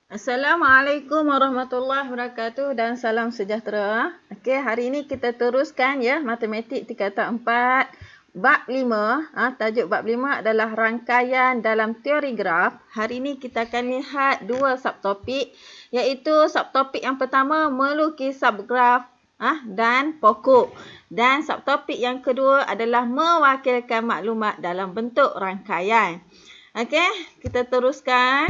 Assalamualaikum warahmatullahi wabarakatuh dan salam sejahtera. Okey, hari ini kita teruskan ya matematik tingkatan 4 bab 5. Tajuk bab 5 adalah rangkaian dalam teori graf. Hari ini kita akan lihat dua subtopik, iaitu subtopik yang pertama melukis subgraf dan pokok, dan subtopik yang kedua adalah mewakilkan maklumat dalam bentuk rangkaian. Okey, kita teruskan.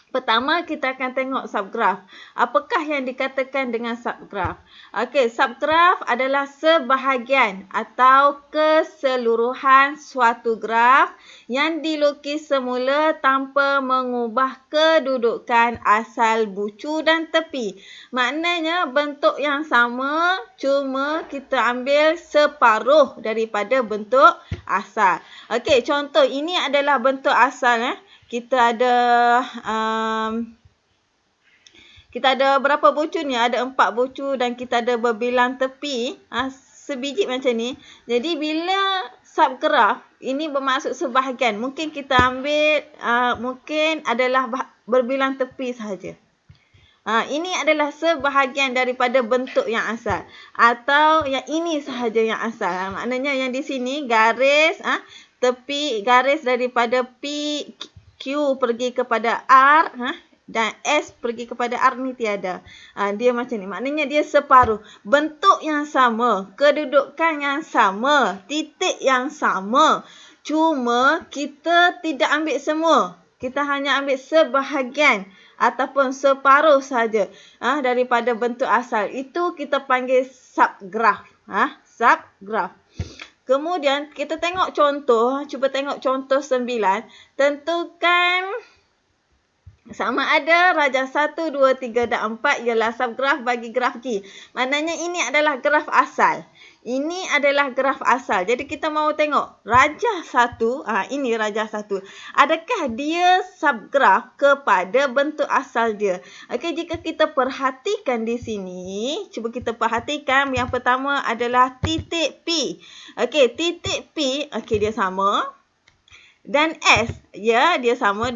Pertama, kita akan tengok subgraf. Apakah yang dikatakan dengan subgraf? Okey, subgraf adalah sebahagian atau keseluruhan suatu graf yang dilukis semula tanpa mengubah kedudukan asal bucu dan tepi. Maknanya bentuk yang sama, cuma kita ambil separuh daripada bentuk asal. Okey, contoh ini adalah bentuk asal. Kita ada berapa bucu ni? Ada 4 bucu dan kita ada berbilang tepi sebiji macam ni. Jadi bila subgraf ini bermaksud sebahagian, mungkin kita ambil mungkin adalah berbilang tepi sahaja. Ini adalah sebahagian daripada bentuk yang asal, atau yang ini sahaja yang asal. Maknanya yang di sini garis tepi, garis daripada Q pergi kepada R dan S pergi kepada R ni tiada. Dia macam ni. Maknanya dia separuh. Bentuk yang sama, kedudukan yang sama, titik yang sama. Cuma kita tidak ambil semua. Kita hanya ambil sebahagian ataupun separuh saja daripada bentuk asal. Itu kita panggil subgraf. Subgraf. Kemudian kita tengok contoh, cuba tengok contoh 9. Tentukan sama ada rajah 1, 2, 3 dan 4 ialah subgraf bagi graf G. Maknanya ini adalah graf asal. Ini adalah graf asal. Jadi kita mahu tengok rajah 1, ini rajah 1. Adakah dia subgraf kepada bentuk asal dia? Okey, jika kita perhatikan di sini, cuba kita perhatikan yang pertama adalah titik P. Okey, titik P, dia sama. Dan S, dia sama,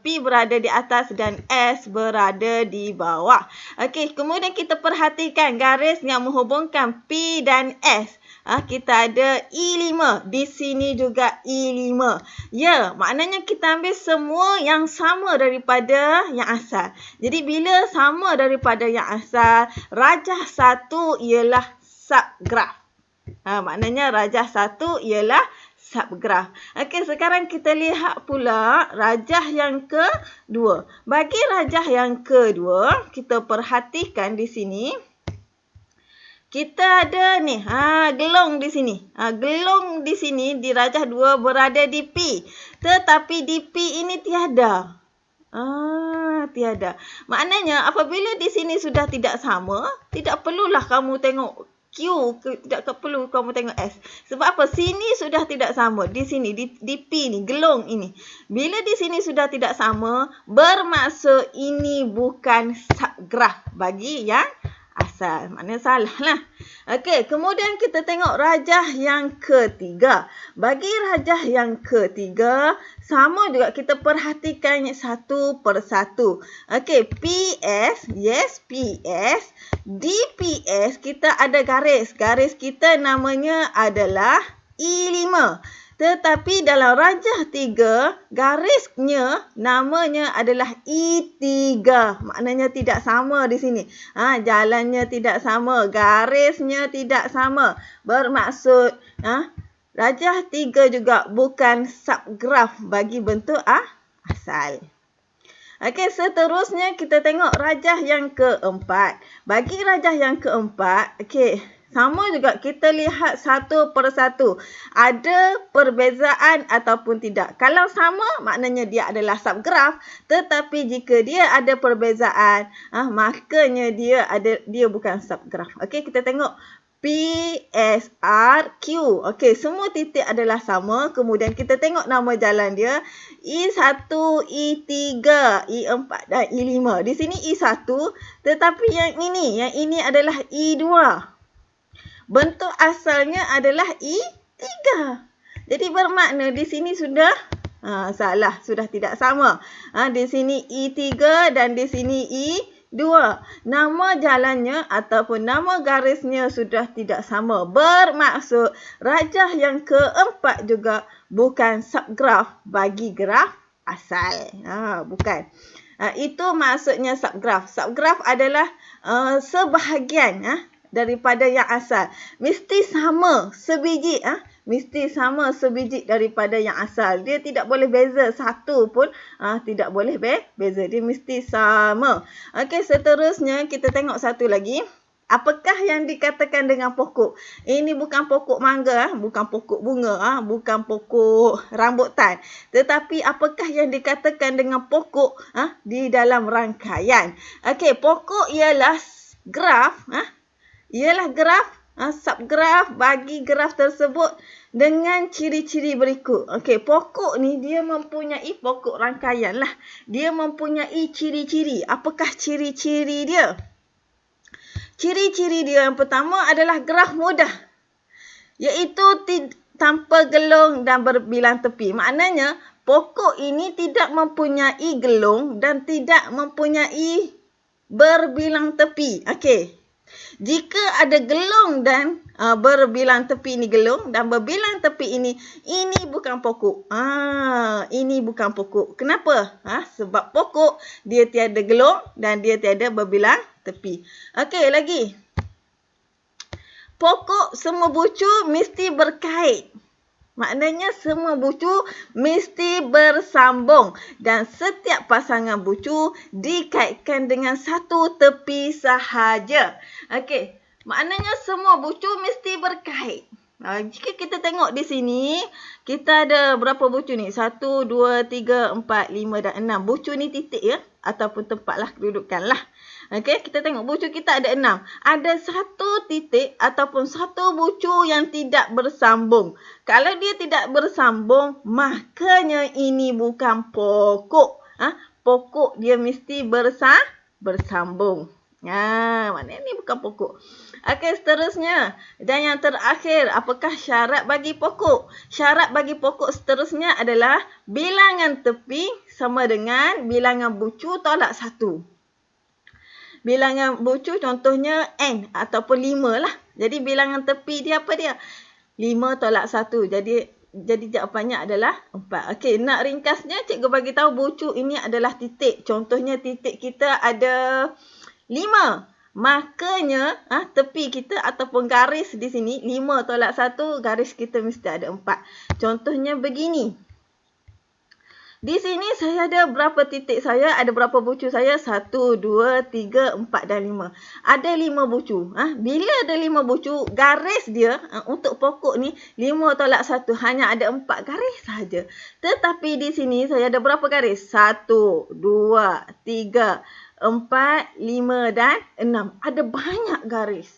P berada di atas dan S berada di bawah. Okey, kemudian kita perhatikan garis yang menghubungkan P dan S. Kita ada I5, di sini juga I5. Ya, maknanya kita ambil semua yang sama daripada yang asal. Jadi bila sama daripada yang asal, rajah 1 ialah subgraf. Maknanya rajah 1 ialah subgraf. Okey, sekarang kita lihat pula rajah yang kedua. Bagi rajah yang kedua, kita perhatikan di sini. Kita ada ni, gelong di sini. Gelong di sini di rajah 2 berada di P. Tetapi di P ini tiada. Tiada. Maknanya apabila di sini sudah tidak sama, tidak perlulah kamu tengok Q, tidak perlu kamu tengok S. Sebab apa? Sini sudah tidak sama. Di sini, di P ni, gelong ini. Bila di sini sudah tidak sama, bermaksud ini bukan subgraf bagi yang asal. Maknanya salah lah. Okey, kemudian kita tengok rajah yang ketiga. Bagi rajah yang ketiga, sama juga kita perhatikan satu persatu. Okey, PS, yes, PS. Di PS kita ada garis. Garis kita namanya adalah I5. Tetapi dalam rajah 3, garisnya namanya adalah I3. Maknanya tidak sama di sini. Jalannya tidak sama. Garisnya tidak sama. Bermaksud rajah 3 juga bukan subgraf bagi bentuk asal. Okey, seterusnya kita tengok rajah yang keempat. Bagi rajah yang keempat, sama juga kita lihat satu persatu. Ada perbezaan ataupun tidak. Kalau sama, maknanya dia adalah subgraf. Tetapi jika dia ada perbezaan, makanya dia bukan subgraf. Okey, kita tengok P, S, R, Q. Okey, semua titik adalah sama. Kemudian kita tengok nama jalan dia. I1, I3, I4 dan I5. Di sini I1. Tetapi yang ini adalah I2. Bentuk asalnya adalah I3. Jadi bermakna di sini sudah Salah, sudah tidak sama. Di sini I3 dan di sini I2. Nama jalannya ataupun nama garisnya sudah tidak sama. Bermaksud rajah yang keempat juga bukan subgraf bagi graf asal. Bukan. Itu maksudnya subgraf. Subgraf adalah sebahagian daripada yang asal. Mesti sama sebiji. Mesti sama sebiji daripada yang asal. Dia tidak boleh beza satu pun. Tidak boleh beza. Dia mesti sama. Okey, seterusnya kita tengok satu lagi. Apakah yang dikatakan dengan pokok? Ini bukan pokok mangga, bukan pokok bunga, bukan pokok rambutan. Tetapi apakah yang dikatakan dengan pokok di dalam rangkaian? Okey, pokok ialah graf, ialah graf, subgraf bagi graf tersebut dengan ciri-ciri berikut. Okey, pokok ni dia mempunyai pokok rangkaian lah. Dia mempunyai ciri-ciri. Apakah ciri-ciri dia? Ciri-ciri dia yang pertama adalah graf mudah. Iaitu tanpa gelung dan berbilang tepi. Maknanya pokok ini tidak mempunyai gelung dan tidak mempunyai berbilang tepi. Okey. Jika ada gelung dan berbilang tepi ini gelung dan berbilang tepi ini bukan pokok. Ini bukan pokok. Kenapa? Sebab pokok dia tiada gelung dan dia tiada berbilang tepi. Okey, lagi. Pokok semua bucu mesti berkait. Maknanya semua bucu mesti bersambung dan setiap pasangan bucu dikaitkan dengan satu tepi sahaja. Okey, maknanya semua bucu mesti berkait. Jika kita tengok di sini, kita ada berapa bucu ni? 1, 2, 3, 4, 5 dan 6. Bucu ni titik ya. Ataupun tempatlah kedudukan lah. Okey, kita tengok bucu kita ada 6. Ada satu titik ataupun satu bucu yang tidak bersambung. Kalau dia tidak bersambung, maknanya ini bukan pokok. Pokok dia mesti bersambung. Maknanya ini bukan pokok. Okey, seterusnya. Dan yang terakhir, apakah syarat bagi pokok? Syarat bagi pokok seterusnya adalah bilangan tepi sama dengan bilangan bucu tolak 1. Bilangan bucu contohnya N ataupun 5 lah. Jadi bilangan tepi dia apa dia? 5 tolak 1. Jadi jawapannya adalah 4. Okey, nak ringkasnya cikgu bagi tahu bucu ini adalah titik. Contohnya titik kita ada 5. Makanya tepi kita ataupun garis di sini 5 tolak 1, garis kita mesti ada 4. Contohnya begini. Di sini saya ada berapa titik saya, ada berapa bucu saya? 1, 2, 3, 4 dan 5. Ada 5 bucu. Bila ada 5 bucu, garis dia untuk pokok ni 5 tolak 1 hanya ada 4 garis saja. Tetapi di sini saya ada berapa garis? 1, 2, 3, 4, 5 dan 6. Ada banyak garis.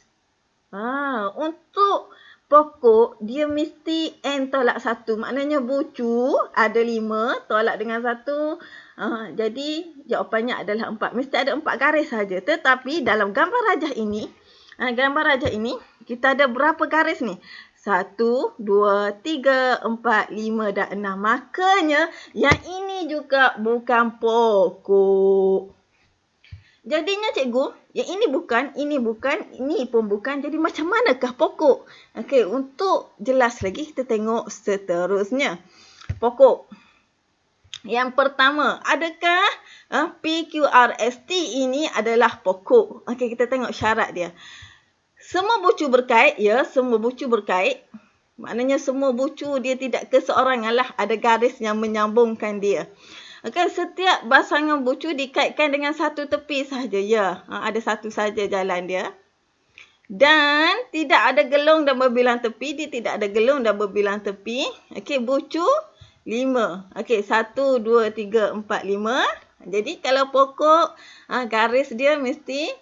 Untuk pokok dia mesti N tolak 1. Maknanya bucu ada 5 tolak dengan 1. Jadi jawapannya adalah 4. Mesti ada 4 garis saja. Tetapi dalam gambar rajah ini, kita ada berapa garis ni? 1, 2, 3, 4, 5 dan 6. Makanya yang ini juga bukan pokok. Jadinya cikgu, yang ini bukan, ini pun bukan. Jadi macam manakah pokok? Okey, untuk jelas lagi kita tengok seterusnya. Pokok. Yang pertama, adakah PQRST ini adalah pokok? Okey, kita tengok syarat dia. Semua bucu berkait, ya, semua bucu berkait. Maknanya semua bucu dia tidak keseorangan lah. Ada garis yang menyambungkan dia. Okey, setiap pasangan bucu dikaitkan dengan satu tepi sahaja. Ya, ada satu saja jalan dia. Dan tidak ada gelung dan berbilang tepi. Dia tidak ada gelung dan berbilang tepi. Okey, bucu 5. Okey, 1, 2, 3, 4, 5. Jadi kalau pokok, garis dia mesti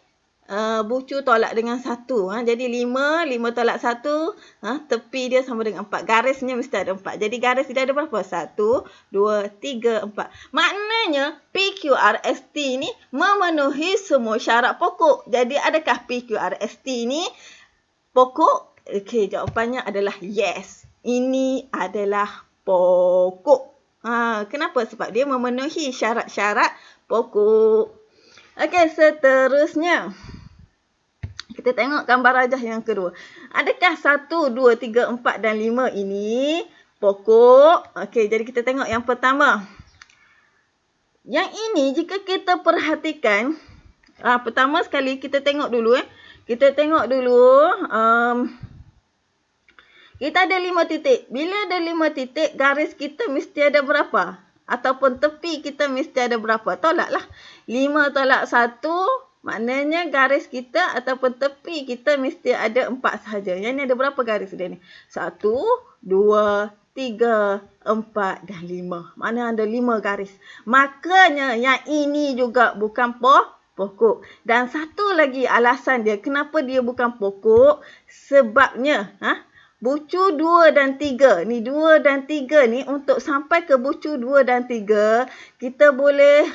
bucu tolak dengan 1. Jadi 5 tolak 1, tepi dia sama dengan 4. Garisnya mesti ada 4. Jadi garis dia ada berapa? 1, 2, 3, 4. Maknanya PQRST ni memenuhi semua syarat pokok. Jadi adakah PQRST ni pokok? Okey, jawapannya adalah yes. Ini adalah pokok. Kenapa? Sebab dia memenuhi syarat-syarat pokok. Okey, seterusnya. Kita tengok gambar rajah yang kedua. Adakah 1, 2, 3, 4 dan 5 ini pokok? Okey, jadi kita tengok yang pertama. Yang ini jika kita perhatikan, pertama sekali kita tengok dulu. Kita tengok dulu. Kita ada 5 titik. Bila ada 5 titik, garis kita mesti ada berapa? Ataupun tepi kita mesti ada berapa? Tolaklah. 5 tolak 1, maknanya garis kita ataupun tepi kita mesti ada 4 sahaja. Yang ni ada berapa garis dia ni? 1, 2, 3, 4 dan 5. Mana ada 5 garis. Makanya yang ini juga bukan pokok. Dan satu lagi alasan dia kenapa dia bukan pokok. Sebabnya bucu 2 dan 3. Ni 2 dan 3 ni untuk sampai ke bucu 2 dan 3, kita boleh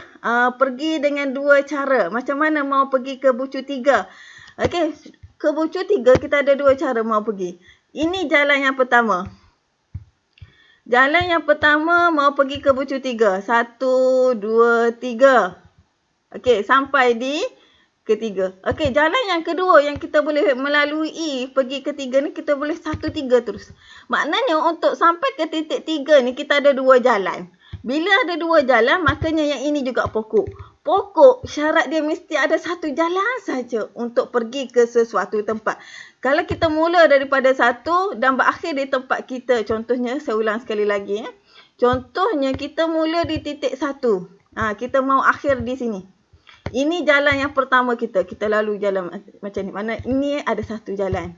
pergi dengan 2 cara. Macam mana mau pergi ke bucu 3? Okey, ke bucu 3 kita ada 2 cara mau pergi. Ini jalan yang pertama. Jalan yang pertama mau pergi ke bucu 3. 1, 2, 3. Okey, sampai di ketiga. Okey, jalan yang kedua yang kita boleh melalui pergi ke 3 ni, kita boleh 1, 3 terus. Maknanya untuk sampai ke titik 3 ni kita ada 2 jalan. Bila ada 2 jalan, makanya yang ini juga pokok. Pokok syarat dia mesti ada 1 jalan saja untuk pergi ke sesuatu tempat. Kalau kita mula daripada 1 dan berakhir di tempat kita, contohnya saya ulang sekali lagi. Contohnya kita mula di titik 1. Kita mau akhir di sini. Ini jalan yang pertama kita. Kita lalu jalan macam ni. Mana ini ada 1 jalan.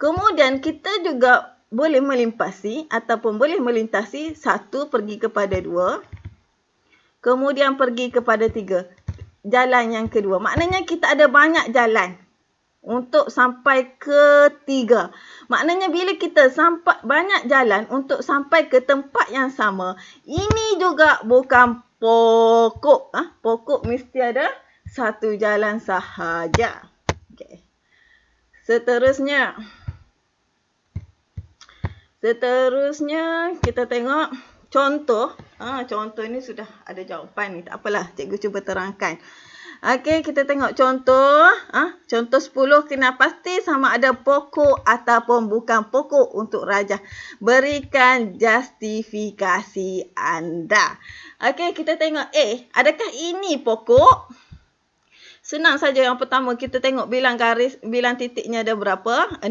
Kemudian kita juga boleh melimpasi ataupun boleh melintasi 1 pergi kepada 2. Kemudian pergi kepada 3. Jalan yang kedua. Maknanya kita ada banyak jalan untuk sampai ke 3. Maknanya bila kita sampai banyak jalan untuk sampai ke tempat yang sama, ini juga bukan pokok. Pokok mesti ada 1 jalan sahaja. Okay. Seterusnya kita tengok contoh. Contoh ni sudah ada jawapan ni. Tak apalah, cikgu cuba terangkan. Okey, kita tengok contoh. Contoh 10, kena pasti sama ada pokok ataupun bukan pokok untuk rajah. Berikan justifikasi anda. Okey, kita tengok A. Adakah ini pokok? Senang saja. Yang pertama kita tengok bilang titiknya ada berapa? 6.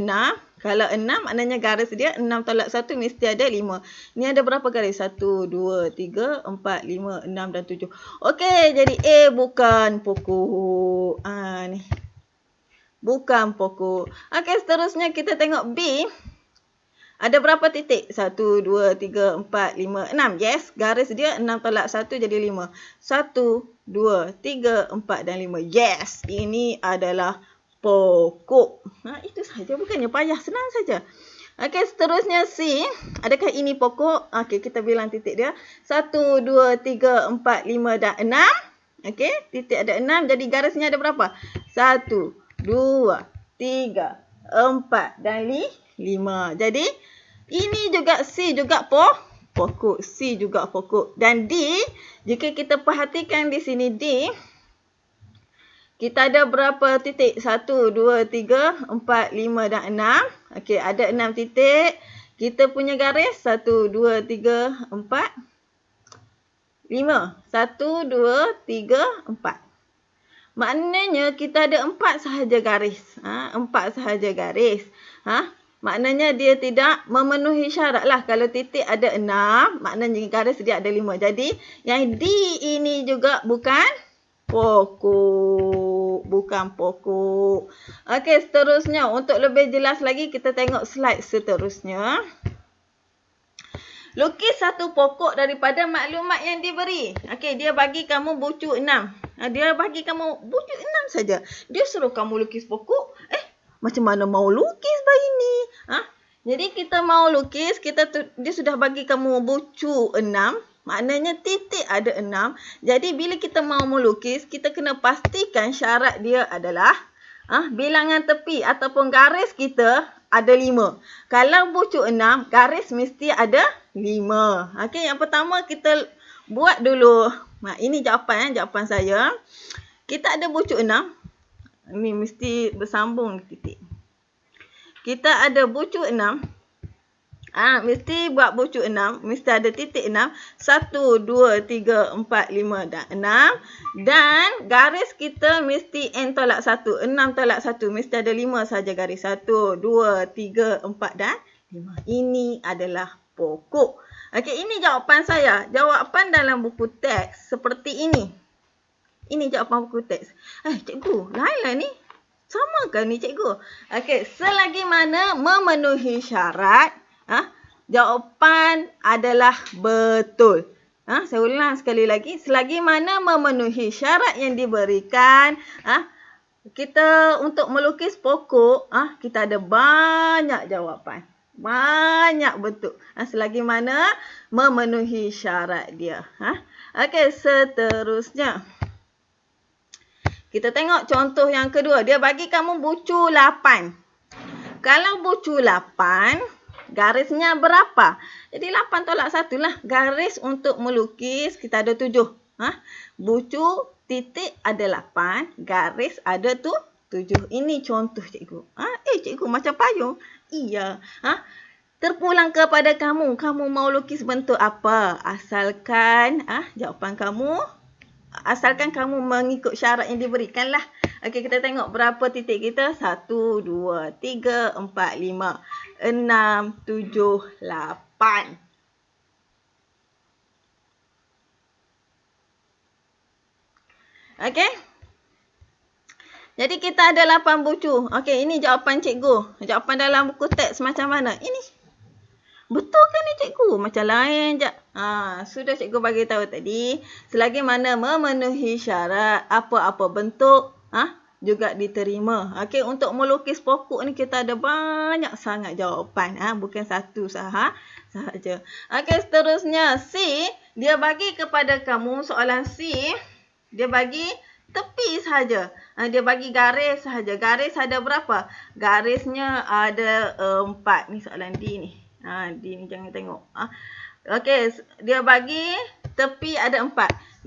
Kalau 6 maknanya garis dia 6 tolak 1 mesti ada 5. Ni ada berapa garis? 1, 2, 3, 4, 5, 6 dan 7. Okey, jadi A bukan pokok. Ni. Bukan pokok. Okey, seterusnya kita tengok B. Ada berapa titik? 1, 2, 3, 4, 5, 6. Yes, garis dia 6 tolak 1 jadi 5. 1, 2, 3, 4 dan 5. Yes, ini adalah pokok. Itu saja, bukannya payah, senang saja. Okey, seterusnya C. Adakah ini pokok? Okey, kita bilang titik dia. 1, 2, 3, 4, 5 dan 6. Okey, titik ada 6. Jadi garisnya ada berapa? 1, 2, 3, 4 dan 5. Jadi ini juga C juga pokok. C juga pokok. Dan D, jika kita perhatikan di sini D, kita ada berapa titik? 1, 2, 3, 4, 5 dan 6. Okey, ada 6 titik. Kita punya garis 1, 2, 3, 4, 5. 1, 2, 3, 4. Maknanya kita ada 4 sahaja garis. 4 sahaja garis. Maknanya dia tidak memenuhi syarat lah. Kalau titik ada 6, maknanya garis dia ada 5. Jadi yang D ini juga bukan pokok. Bukan pokok. Okey, seterusnya. Untuk lebih jelas lagi, kita tengok slide seterusnya. Lukis satu pokok daripada maklumat yang diberi. Okey, dia bagi kamu bucu 6. Dia bagi kamu bucu 6 saja. Dia suruh kamu lukis pokok. Macam mana mau lukis bayi ni? Jadi kita mau lukis, dia sudah bagi kamu bucu 6. Maknanya titik ada 6. Jadi bila kita mau melukis, kita kena pastikan syarat dia adalah bilangan tepi ataupun garis kita ada 5. Kalau bucu 6, garis mesti ada 5. Okey, yang pertama kita buat dulu. Ini jawapan saya. Kita ada bucu 6. Ini mesti bersambung titik. Kita ada bucu 6. Mesti buat bucu 6. Mesti ada titik 6. 1, 2, 3, 4, 5 dan 6. Dan garis kita mesti N tolak 1. 6 tolak 1. Mesti ada 5 saja garis. 1, 2, 3, 4 dan 5. Ini adalah pokok. Okey, ini jawapan saya. Jawapan dalam buku teks seperti ini. Ini jawapan buku teks. Cikgu, lain ni. Sama ke ni cikgu? Okey, selagi mana memenuhi syarat, jawapan adalah betul. Saya ulang sekali lagi. Selagi mana memenuhi syarat yang diberikan, kita untuk melukis pokok, kita ada banyak jawapan. Banyak bentuk. Selagi mana memenuhi syarat dia. Okey, seterusnya. Kita tengok contoh yang kedua. Dia bagi kamu bucu 8. Kalau bucu 8, garisnya berapa? Jadi 8 tolak 1 lah. Garis untuk melukis kita ada 7. Bucu titik ada 8. Garis ada tu 7. Ini contoh cikgu. Cikgu macam payung. Iya. Terpulang kepada kamu. Kamu mau lukis bentuk apa? Asalkan jawapan kamu. Asalkan kamu mengikut syarat yang diberikan lah. Okey, kita tengok berapa titik kita. 1, 2, 3, 4, 5, 6, 7, 8. Okey. Jadi kita ada 8 bucu. Okey, ini jawapan cikgu. Jawapan dalam buku teks macam mana? Ini. Betul kan ni cikgu? Macam lain je. Sudah cikgu bagi tahu tadi. Selagi mana memenuhi syarat, apa-apa bentuk juga diterima. Okey, untuk melukis pokok ni kita ada banyak sangat jawapan. Bukan satu sahaja. Okey, seterusnya C. Dia bagi kepada kamu soalan C. Dia bagi tepi sahaja. Dia bagi garis sahaja. Garis ada berapa? Garisnya ada 4. Ni soalan D ni. D ni jangan tengok. Okey, dia bagi tepi ada 4.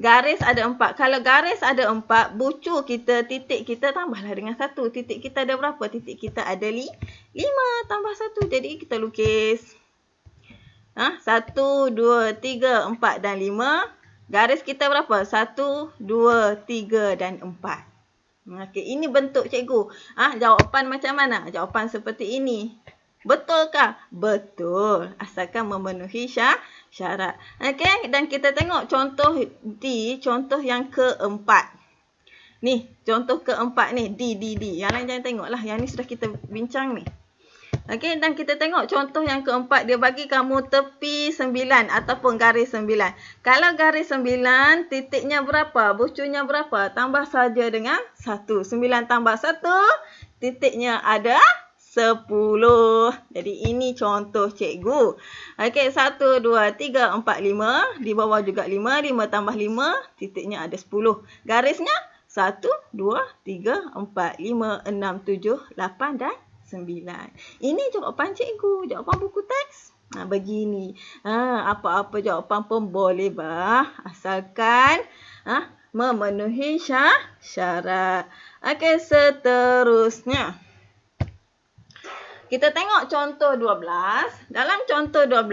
Garis ada 4. Kalau garis ada 4, bucu kita, titik kita tambahlah dengan 1. Titik kita ada berapa? Titik kita ada 5 tambah 1. Jadi kita lukis. 1, 2, 3, 4 dan 5. Garis kita berapa? 1, 2, 3 dan 4. Okey, ini bentuk cikgu. Jawapan macam mana? Jawapan seperti ini. Betulkah? Betul. Asalkan memenuhi syarat. Okey, dan kita tengok contoh D, contoh yang keempat. Ni, contoh keempat ni, D. Yang lain jangan tengoklah. Yang ni sudah kita bincang ni. Okey, dan kita tengok contoh yang keempat. Dia bagi kamu tepi 9 ataupun garis 9. Kalau garis 9, titiknya berapa? Bucunya berapa? Tambah saja dengan 1. 9 tambah 1, titiknya ada 10. Jadi ini contoh cikgu. Okey, 1, 2, 3, 4, 5. Di bawah juga 5. 5 tambah 5, titiknya ada 10. Garisnya 1, 2, 3, 4, 5, 6, 7, 8 dan 9. Ini jawapan cikgu. Jawapan buku teks. Begini. Apa-apa jawapan pun boleh bah. Asalkan memenuhi syarat. Okey, seterusnya. Kita tengok contoh 12. Dalam contoh 12,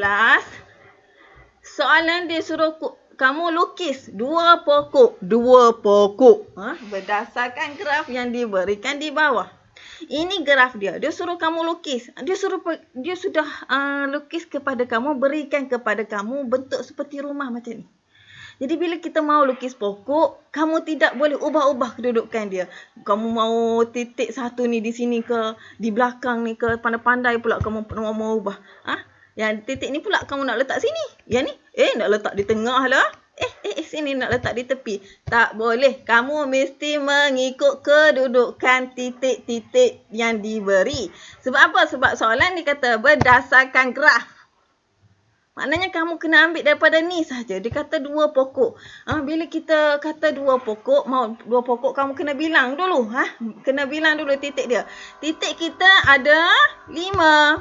soalan dia suruh kamu lukis 2 pokok. 2 pokok. Berdasarkan graf yang diberikan di bawah. Ini graf dia. Dia suruh kamu lukis. Dia sudah lukis kepada kamu, berikan kepada kamu bentuk seperti rumah macam ni. Jadi bila kita mau lukis pokok, kamu tidak boleh ubah-ubah kedudukan dia. Kamu mau titik satu ni di sini ke, di belakang ni ke, pandai-pandai pula kamu mau ubah. Yang titik ni pula kamu nak letak sini. Yang ni, nak letak di tengah lah. Sini nak letak di tepi. Tak boleh. Kamu mesti mengikut kedudukan titik-titik yang diberi. Sebab apa? Sebab soalan ni kata berdasarkan graf. Maknanya kamu kena ambil daripada ni saja. Dia kata 2 pokok. Bila kita kata 2 pokok, mau 2 pokok kamu kena bilang dulu. Kena bilang dulu titik dia. Titik kita ada 5.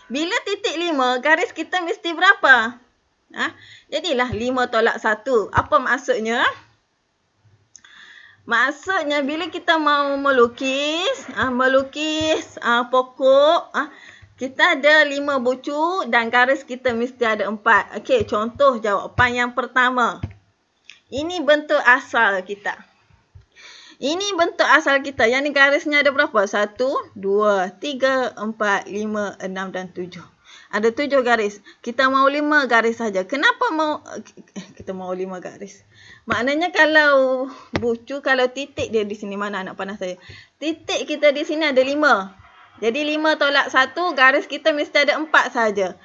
Bila titik 5, garis kita mesti berapa? Jadilah 5 tolak 1. Apa maksudnya? Maksudnya bila kita mau melukis pokok, kita ada 5 bucu dan garis kita mesti ada 4. Okey, contoh jawapan yang pertama. Ini bentuk asal kita. Ini bentuk asal kita. Yang ni garisnya ada berapa? 1, 2, 3, 4, 5, 6 dan 7. Ada 7 garis. Kita mau 5 garis saja. Kenapa kita mau 5 garis? Maknanya kalau bucu, kalau titik dia di sini, mana anak panah saya? Titik kita di sini ada 5. Jadi 5 tolak 1, garis kita mesti ada 4 saja.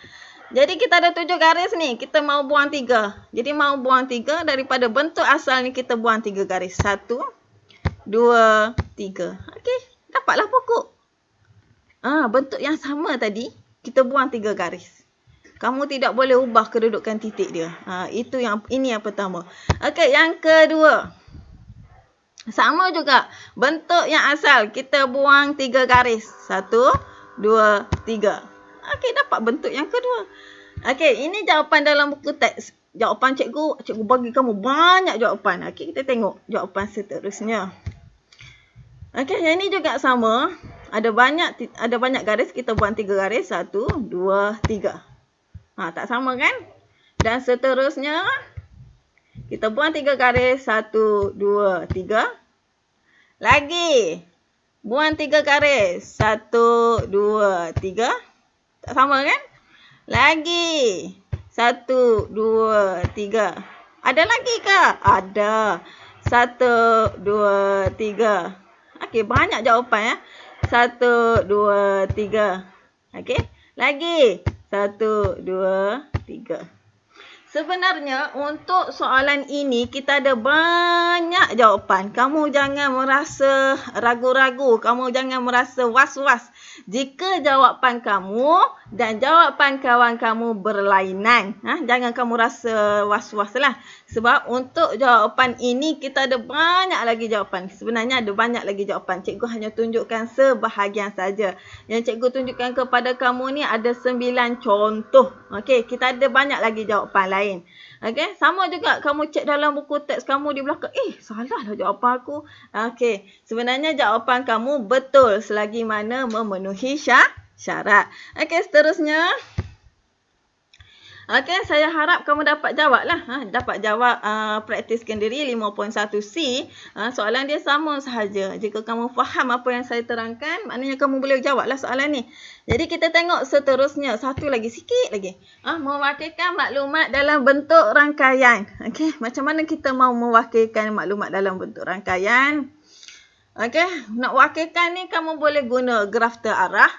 Jadi kita ada 7 garis ni. Kita mau buang 3. Jadi mau buang 3, daripada bentuk asal ni kita buang 3 garis. 1, 2, 3. Okey, dapatlah pokok. Bentuk yang sama tadi, kita buang 3 garis. Kamu tidak boleh ubah kedudukan titik dia. Ini yang pertama. Okey, yang kedua. Sama juga. Bentuk yang asal, kita buang 3 garis. 1, 2, 3. Okey, dapat bentuk yang kedua. Okey, ini jawapan dalam buku teks. Jawapan cikgu bagi kamu banyak jawapan. Okey, kita tengok jawapan seterusnya. Okey, yang ini juga sama. Ada banyak garis, kita buang 3 garis. 1, 2, 3. Tak sama kan? Dan seterusnya, kita buang 3 garis. 1, 2, 3. Lagi. Buang 3 garis. 1, 2, 3. Tak sama kan? Lagi. 1, 2, 3. Ada lagi ke? Ada. 1, 2, 3. Okey, banyak jawapan ya. 1, 2, 3. Okey, lagi. 1, 2, 3. Sebenarnya untuk soalan ini kita ada banyak jawapan. Kamu jangan merasa ragu-ragu. Kamu jangan merasa was-was jika jawapan kamu dan jawapan kawan kamu berlainan. Jangan kamu rasa was-was lah. Sebab untuk jawapan ini kita ada banyak lagi jawapan. Sebenarnya ada banyak lagi jawapan. Cikgu hanya tunjukkan sebahagian saja. Yang cikgu tunjukkan kepada kamu ni ada 9 contoh. Okey, kita ada banyak lagi jawapan lain. Okey, sama juga kamu cek dalam buku teks kamu di belakang. Salahlah jawapan aku. Okey, sebenarnya jawapan kamu betul selagi mana memenuhi syarat. Okey, seterusnya. Okey, saya harap kamu dapat jawab lah. Dapat jawab praktiskan diri 5.1C. Soalan dia sama sahaja. Jika kamu faham apa yang saya terangkan, maknanya kamu boleh jawab lah soalan ni. Jadi kita tengok seterusnya. Satu lagi, sikit lagi. Mewakilkan maklumat dalam bentuk rangkaian. Okey, macam mana kita mau mewakilkan maklumat dalam bentuk rangkaian? Okey, nak wakilkan ni kamu boleh guna graf terarah.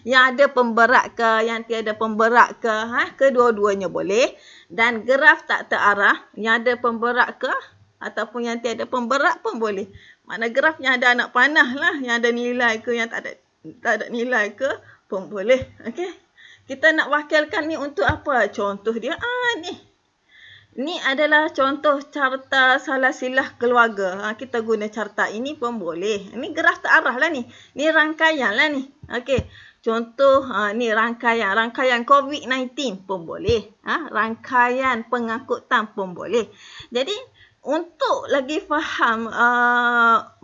Yang ada pemberat ke, yang tiada pemberat ke, kedua-duanya boleh. Dan graf tak terarah, yang ada pemberat ke ataupun yang tiada pemberat pun boleh. Mana graf yang ada anak panah lah, yang ada nilai ke, yang tak ada nilai ke pun boleh. Okey, kita nak wakilkan ni untuk apa? Contoh dia ni. Ni adalah contoh carta salah silah keluarga. Kita guna carta ini pun boleh. Ini graf terarah lah ni. Ni rangkaian lah ni. Okey. Contoh ni rangkaian COVID-19 pun boleh. Rangkaian pengangkutan pun boleh. Jadi untuk lagi faham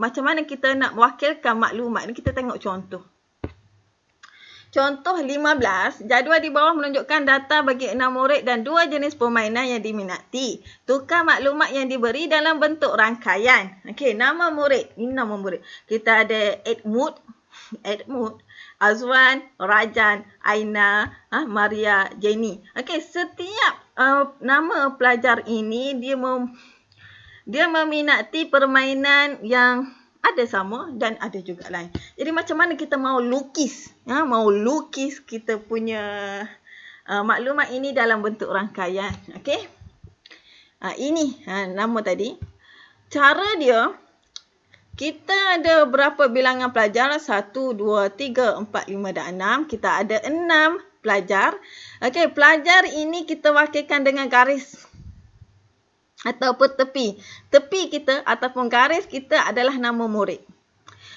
macam mana kita nak wakilkan maklumat ni, kita tengok contoh. Contoh 15, jadual di bawah menunjukkan data bagi 6 murid dan 2 jenis permainan yang diminati. Tukar maklumat yang diberi dalam bentuk rangkaian. Okey, nama murid. Ini nama murid. Kita ada Edmund, Azwan, Rajan, Aina, Maria, Jenny. Okey, setiap nama pelajar ini dia meminati permainan yang ada sama dan ada juga lain. Jadi macam mana kita mau lukis? Mau lukis kita punya maklumat ini dalam bentuk rangkaian. Okey. Ini nama tadi. Cara dia, kita ada berapa bilangan pelajar? 1, 2, 3, 4, 5 dan 6. Kita ada 6 pelajar. Okey, pelajar ini kita wakilkan dengan garis ataupun tepi. Tepi kita ataupun garis kita adalah nama murid.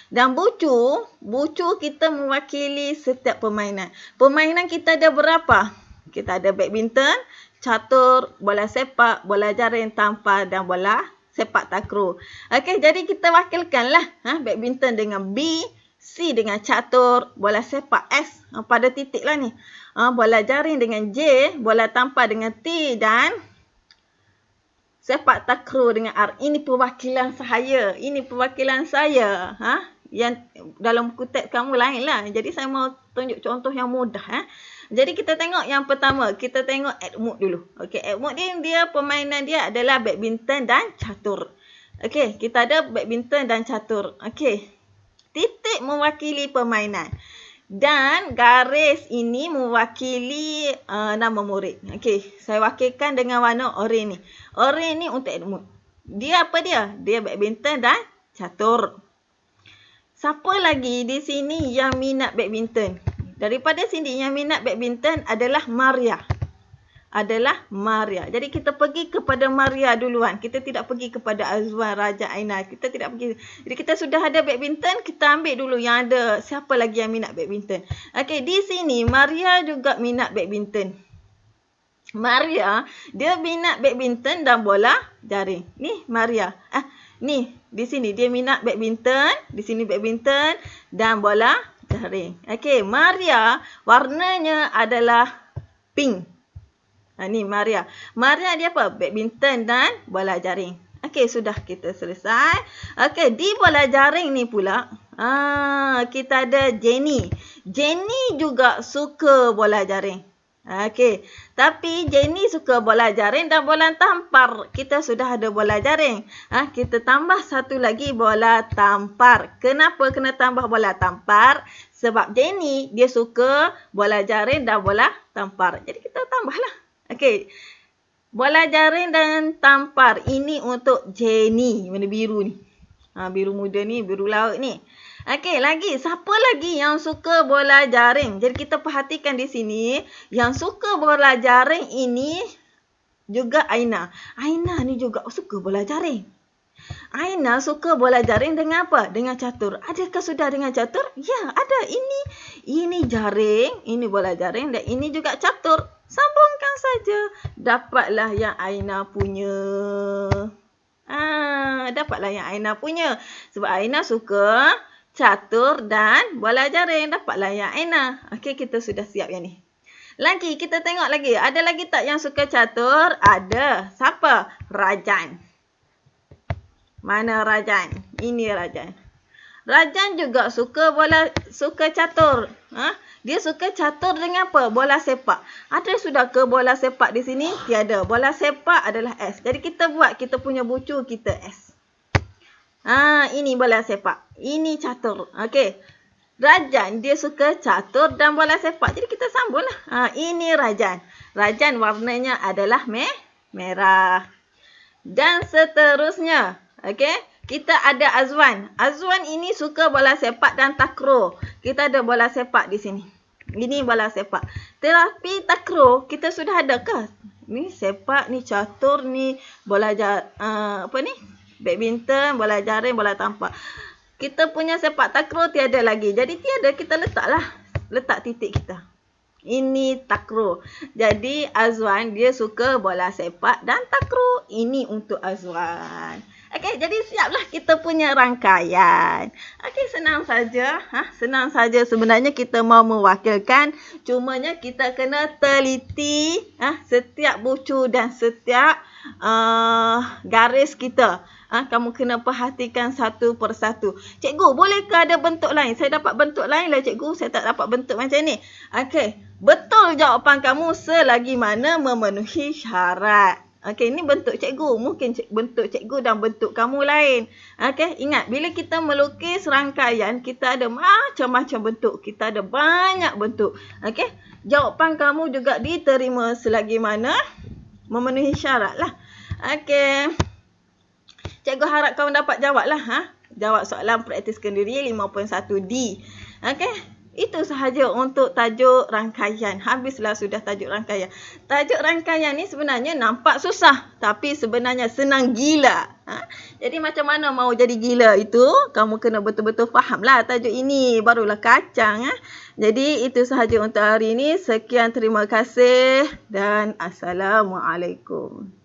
Dan bucu kita mewakili setiap permainan. Permainan kita ada berapa? Kita ada badminton, catur, bola sepak, bola jaring, tampar dan bola sepak takraw. Okey, jadi kita wakilkanlah badminton dengan B, C dengan catur, bola sepak S pada titik lah ni. Bola jaring dengan J, bola tampar dengan T dan sepak takraw dengan R. Ini perwakilan saya. Yang dalam buku teks kamu lain lah. Jadi saya mau tunjuk contoh yang mudah. Jadi kita tengok yang pertama. Kita tengok Edmund dulu. Okey, Edmund ni dia permainan dia adalah badminton dan catur. Okey, kita ada badminton dan catur. Okey. Titik mewakili permainan. Dan garis ini mewakili nama murid. Okey, saya wakilkan dengan warna oranye ni. Oranye ni untuk Edmund. Dia apa dia? Dia badminton dan catur. Siapa lagi di sini yang minat badminton? Daripada sini yang minat badminton adalah Maria. Jadi kita pergi kepada Maria duluan. Kita tidak pergi kepada Azwan, Raja, Aina. Kita tidak pergi. Jadi kita sudah ada badminton, kita ambil dulu yang ada. Siapa lagi yang minat badminton? Okey, di sini Maria juga minat badminton. Maria, dia minat badminton dan bola jaring. Ni Maria. Ni di sini dia minat badminton, di sini badminton dan bola jaring. Okey, Maria warnanya adalah pink. Ni Maria. Maria dia apa? Badminton dan bola jaring. Okey, sudah kita selesai. Okey, di bola jaring ni pula, kita ada Jenny. Jenny juga suka bola jaring. Okey, tapi Jenny suka bola jaring dan bola tampar. Kita sudah ada bola jaring. Kita tambah satu lagi bola tampar. Kenapa kena tambah bola tampar? Sebab Jenny dia suka bola jaring dan bola tampar. Jadi kita tambahlah. Okey. Bola jaring dan tampar ini untuk Jenny. Warna biru ni. Biru muda ni, biru laut ni. Okey, lagi. Siapa lagi yang suka bola jaring? Jadi kita perhatikan di sini. Yang suka bola jaring ini juga Aina. Aina ni juga suka bola jaring. Aina suka bola jaring dengan apa? Dengan catur. Adakah sudah dengan catur? Ya, ada. Ini jaring, ini bola jaring dan ini juga catur. Sambungkan saja. Dapatlah yang Aina punya. Dapatlah yang Aina punya. Sebab Aina suka catur dan bola jaring. Dapatlah yang Aina. Okey, kita sudah siap yang ni. Lagi, kita tengok lagi. Ada lagi tak yang suka catur? Ada. Siapa? Rajan. Mana Rajan? Ini Rajan. Rajan juga suka catur. Dia suka catur dengan apa? Bola sepak. Ada sudah ke bola sepak di sini? Tiada. Bola sepak adalah S. Jadi kita buat kita punya bucu kita S. Ini bola sepak. Ini catur. Okey. Rajan dia suka catur dan bola sepak. Jadi kita sambunglah. Ini Rajan. Rajan warnanya adalah merah. Dan seterusnya. Okey. Kita ada Azwan. Azwan ini suka bola sepak dan takraw. Kita ada bola sepak di sini. Ini bola sepak. Tetapi takraw kita sudah ada ke? Ni sepak, ni catur, ni bola badminton, bola jaring, bola tampar. Kita punya sepak takraw tiada lagi. Jadi tiada, kita letak titik kita. Ini takraw. Jadi Azwan dia suka bola sepak dan takraw. Ini untuk Azwan. Okey, jadi siaplah kita punya rangkaian. Okey, senang saja. Senang saja sebenarnya kita mau mewakilkan. Cumanya kita kena teliti setiap bucu dan setiap garis kita. Kamu kena perhatikan satu persatu. Cikgu, bolehkah ada bentuk lain? Saya dapat bentuk lain lah cikgu. Saya tak dapat bentuk macam ni. Okey, betul jawapan kamu selagi mana memenuhi syarat. Okey, ini bentuk cikgu. Mungkin bentuk cikgu dan bentuk kamu lain. Okey, ingat bila kita melukis rangkaian, kita ada macam-macam bentuk. Kita ada banyak bentuk. Okey, jawapan kamu juga diterima selagi mana memenuhi syarat lah. Okey. Cikgu harap kamu dapat jawab lah. Jawab soalan praktis kendiri 5.1D. Okey. Itu sahaja untuk tajuk rangkaian. Habislah sudah tajuk rangkaian. Tajuk rangkaian ni sebenarnya nampak susah. Tapi sebenarnya senang gila. Jadi macam mana mau jadi gila itu, kamu kena betul-betul fahamlah tajuk ini. Barulah kacang. Jadi itu sahaja untuk hari ini. Sekian, terima kasih dan Assalamualaikum.